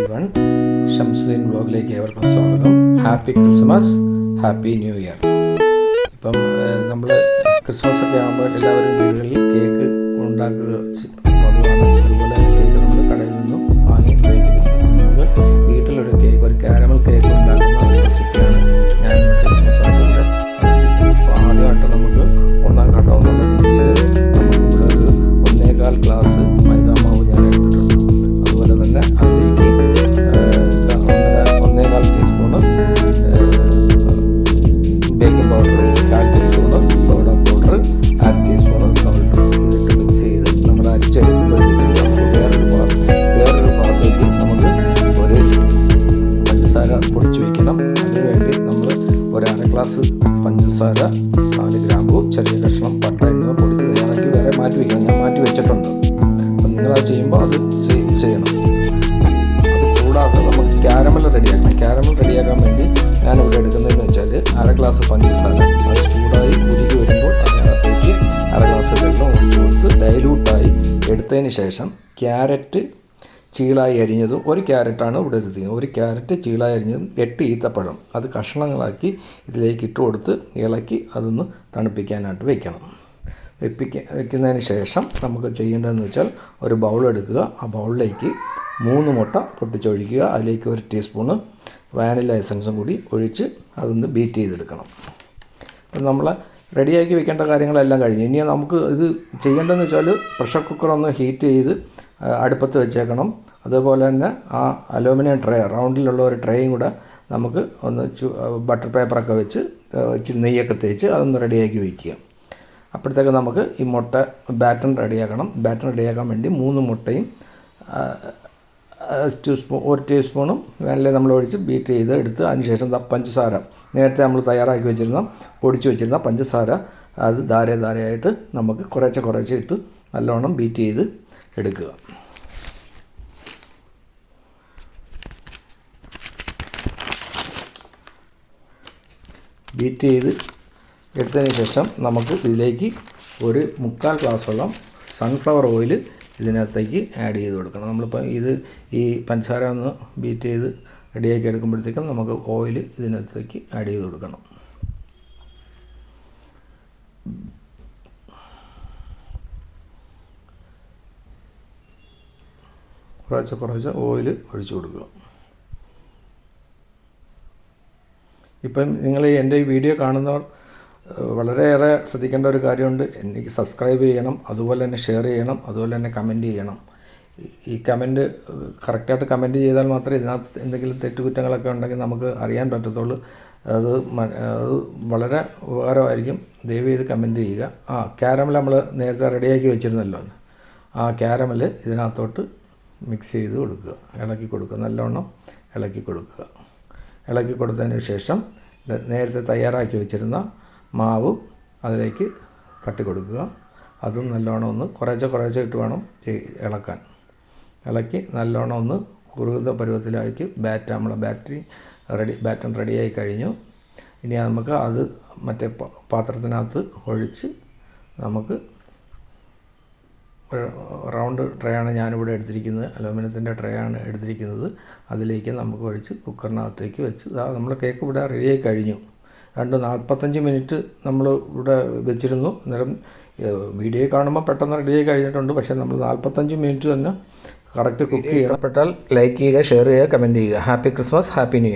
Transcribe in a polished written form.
Everyone, Shamsuddin വ്ളോഗിലേക്ക് ഏവർക്കും സ്വാഗതം. Happy Christmas, happy new year. ഇപ്പം നമ്മൾ ക്രിസ്മസ് ഒക്കെ ആകുമ്പോൾ എല്ലാവരും വീടുകളിൽ കേക്ക് ഉണ്ടാക്കുക പതിവാണ്. അതുപോലെ തന്നെ കേക്ക് നമ്മൾ കടയിൽ നിന്നും വാങ്ങി ഉപയോഗിക്കുന്നുണ്ട്. നമുക്ക് വീട്ടിലൊരു കേക്ക്, ഒരു കാരമൽ കേക്ക് ഉണ്ടാക്കുന്ന ഒരു റെസിപ്പിയാണ് ഞാൻ ക്രിസ്മസ് ആയിട്ട് ഇവിടെ അവതരിപ്പിക്കുന്നത്. അപ്പോൾ ആദ്യമായിട്ട് നമുക്ക് ഒന്നാം ഘട്ടം എന്നുള്ള രീതിയിൽ നമുക്കിവിടെ ഒരു 1.25 ഗ്ലാസ് മൈദാമാവ് ഞാൻ എടുത്തിട്ടുണ്ട്. അതുപോലെ തന്നെ അതിലേക്ക് 1.25 teaspoon baking powder, 1/4 teaspoon soda powder, 1/2 teaspoon salt ഇതിട്ട് മിക്സ് ചെയ്ത് നമ്മൾ അരിച്ചെടുക്കുമ്പോഴത്തേക്കും നമുക്ക് വേറൊരു ഭാഗത്തേക്ക് നമുക്ക് ഒരു പഞ്ചസാര പൊടിച്ച് വയ്ക്കണം. അതിനുവേണ്ടി നമ്മൾ 1/2 ഗ്ലാസ് പഞ്ചസാര, 4 ഗ്രാമ്പു, ചെറിയ കഷ്ണം പട്ട എന്നിവ പൊടിച്ച് തയ്യാറാക്കി വേറെ മാറ്റി വയ്ക്കണം. ഞാൻ മാറ്റി വെച്ചിട്ടുണ്ട്. അപ്പം നിങ്ങളത് ചെയ്യുമ്പോൾ അത് ചെയ്യണം. അത് കൂടാതെ നമുക്ക് ക്യാരമൽ റെഡിയാക്കണം. ക്യാരമൽ റെഡിയാക്കാൻ വേണ്ടി ഞാനിവിടെ എടുക്കുന്നതെന്ന് വെച്ചാൽ 1/2 ഗ്ലാസ് പഞ്ചസാര, അത് ചൂടായി ഉരുകി വരുമ്പോൾ അതിനകത്തേക്ക് 1/2 ഗ്ലാസ് വെള്ളം ഒഴിച്ച് കൊടുത്ത് ഡൈലൂട്ടായി എടുത്തതിന് ശേഷം ക്യാരറ്റ് ചീളായി അരിഞ്ഞതും, 1 ക്യാരറ്റാണ് ഇവിടെ എടുത്തിരിക്കുന്നത്, 1 ക്യാരറ്റ് ചീളായി അരിഞ്ഞതും 8 ഈത്തപ്പഴം അത് കഷ്ണങ്ങളാക്കി ഇതിലേക്ക് ഇട്ട് കൊടുത്ത് ഇളക്കി അതൊന്ന് തണുപ്പിക്കാനായിട്ട് വയ്ക്കണം. വെക്കുന്നതിന് ശേഷം നമുക്ക് ചെയ്യേണ്ടതെന്ന് വെച്ചാൽ ഒരു ബൗൾ എടുക്കുക. ആ ബൗളിലേക്ക് 3 മുട്ട പൊട്ടിച്ചൊഴിക്കുക. അതിലേക്ക് 1 ടീസ്പൂണ് വാനില എസൻസും കൂടി ഒഴിച്ച് അതൊന്ന് ബീറ്റ് ചെയ്തെടുക്കണം. അപ്പം നമ്മൾ റെഡിയാക്കി വെക്കേണ്ട കാര്യങ്ങളെല്ലാം കഴിഞ്ഞു. ഇനി നമുക്ക് ഇത് ചെയ്യേണ്ടതെന്ന് വെച്ചാൽ പ്രഷർ കുക്കർ ഒന്ന് ഹീറ്റ് ചെയ്ത് അടുപ്പത്ത് വെച്ചേക്കണം. അതുപോലെ തന്നെ ആ അലൂമിനിയം ട്രേ, റൗണ്ടിലുള്ള ഒരു ട്രേയും കൂടെ നമുക്ക് ഒന്ന് ബട്ടർ പേപ്പറൊക്കെ വെച്ച് ഇച്ചിരി നെയ്യൊക്കെ തേച്ച് അതൊന്ന് റെഡിയാക്കി വയ്ക്കുക. അപ്പോഴത്തേക്ക് നമുക്ക് ഈ മുട്ട ബാറ്റർ റെഡിയാക്കണം. ബാറ്റർ റെഡിയാക്കാൻ വേണ്ടി 3 മുട്ടയും 1 ടീസ്പൂണും വാനില നമ്മൾ ഒഴിച്ച് ബീറ്റ് ചെയ്ത് എടുത്ത് അതിനുശേഷം പഞ്ചസാര, നേരത്തെ നമ്മൾ തയ്യാറാക്കി വെച്ചിരുന്ന പൊടിച്ച് വെച്ചിരുന്ന പഞ്ചസാര അത് ധാരയായിട്ട് നമുക്ക് കുറേശ്ശെ ഇട്ട് നല്ലോണം ബീറ്റ് ചെയ്ത് എടുക്കുക. ബീറ്റ് ചെയ്ത് എടുത്തതിന് ശേഷം നമുക്ക് ഇതിലേക്ക് 1/4 ഗ്ലാസോളം സൺഫ്ലവർ ഓയിൽ ഇതിനകത്തേക്ക് ആഡ് ചെയ്ത് കൊടുക്കണം. നമ്മളിപ്പോൾ ഈ പഞ്ചസാര ഒന്ന് ബീറ്റ് ചെയ്ത് റെഡിയാക്കി എടുക്കുമ്പോഴത്തേക്കും നമുക്ക് ഓയിൽ ഇതിനകത്തേക്ക് ആഡ് ചെയ്ത് കൊടുക്കണം. കുറേശ്ശെ ഓയിൽ ഒഴിച്ചു കൊടുക്കുക. ഇപ്പം നിങ്ങൾ എൻ്റെ ഈ വീഡിയോ കാണുന്നവർ വളരെയേറെ ശ്രദ്ധിക്കേണ്ട ഒരു കാര്യമുണ്ട്. എനിക്ക് സബ്സ്ക്രൈബ് ചെയ്യണം, അതുപോലെ തന്നെ ഷെയർ ചെയ്യണം, അതുപോലെ തന്നെ കമൻറ്റ് ചെയ്യണം. ഈ കമൻറ്റ് കറക്റ്റായിട്ട് കമൻറ്റ് ചെയ്താൽ മാത്രമേ ഇതിനകത്ത് എന്തെങ്കിലും തെറ്റുകുറ്റങ്ങളൊക്കെ ഉണ്ടെങ്കിൽ നമുക്ക് അറിയാൻ പറ്റത്തുള്ളൂ. അത് വളരെ ഉപകാരമായിരിക്കും. ദയവ് ചെയ്ത് കമൻറ്റ് ചെയ്യുക. ക്യാരമൽ നമ്മൾ നേരത്തെ റെഡിയാക്കി വെച്ചിരുന്നല്ലോ, ആ ക്യാരമൽ ഇതിനകത്തോട്ട് മിക്സ് ചെയ്ത് കൊടുക്കുക, ഇളക്കി കൊടുക്കുക, നല്ലവണ്ണം ഇളക്കി കൊടുക്കുക. ഇളക്കി കൊടുത്തതിന് ശേഷം നേരത്തെ തയ്യാറാക്കി വെച്ചിരുന്ന മാവ് അതിലേക്ക് തട്ടി കൊടുക്കുക. അതും നല്ലോണം ഒന്ന് കുറേശ്ശെ ഇട്ട് വേണം ഇളക്കാൻ. ഇളക്കി നല്ലോണം ഒന്ന് കുറുകുന്ന പരുവത്തിലാക്കി നമ്മളെ ബാറ്റർ റെഡിയായി കഴിഞ്ഞു. ഇനി നമുക്ക് അത് മറ്റേ പാത്രത്തിനകത്ത് ഒഴിച്ച് നമുക്ക് റൗണ്ട് ട്രേ ആണ് ഞാനിവിടെ എടുത്തിരിക്കുന്നത്, അലൂമിനിയത്തിൻ്റെ ട്രേ ആണ് എടുത്തിരിക്കുന്നത്. അതിലേക്ക് നമുക്ക് ഒഴിച്ച് കുക്കറിനകത്തേക്ക് വെച്ച് നമ്മൾ കേക്ക് ഇവിടെ റെഡിയായി കഴിഞ്ഞു. 45 മിനിറ്റ് നമ്മൾ ഇവിടെ വെച്ചിരുന്നു. അന്നേരം വീഡിയോ കാണുമ്പോൾ പെട്ടെന്ന് റെഡിയായി കഴിഞ്ഞിട്ടുണ്ട്. പക്ഷേ നമ്മൾ 45 മിനിറ്റ് തന്നെ കറക്റ്റ് കുക്ക് ചെയ്യണം. ഇഷ്ടപ്പെട്ടാൽ ലൈക്ക് ചെയ്യുക, ഷെയർ ചെയ്യുക, കമൻറ്റ് ചെയ്യുക. Happy Christmas, happy new year.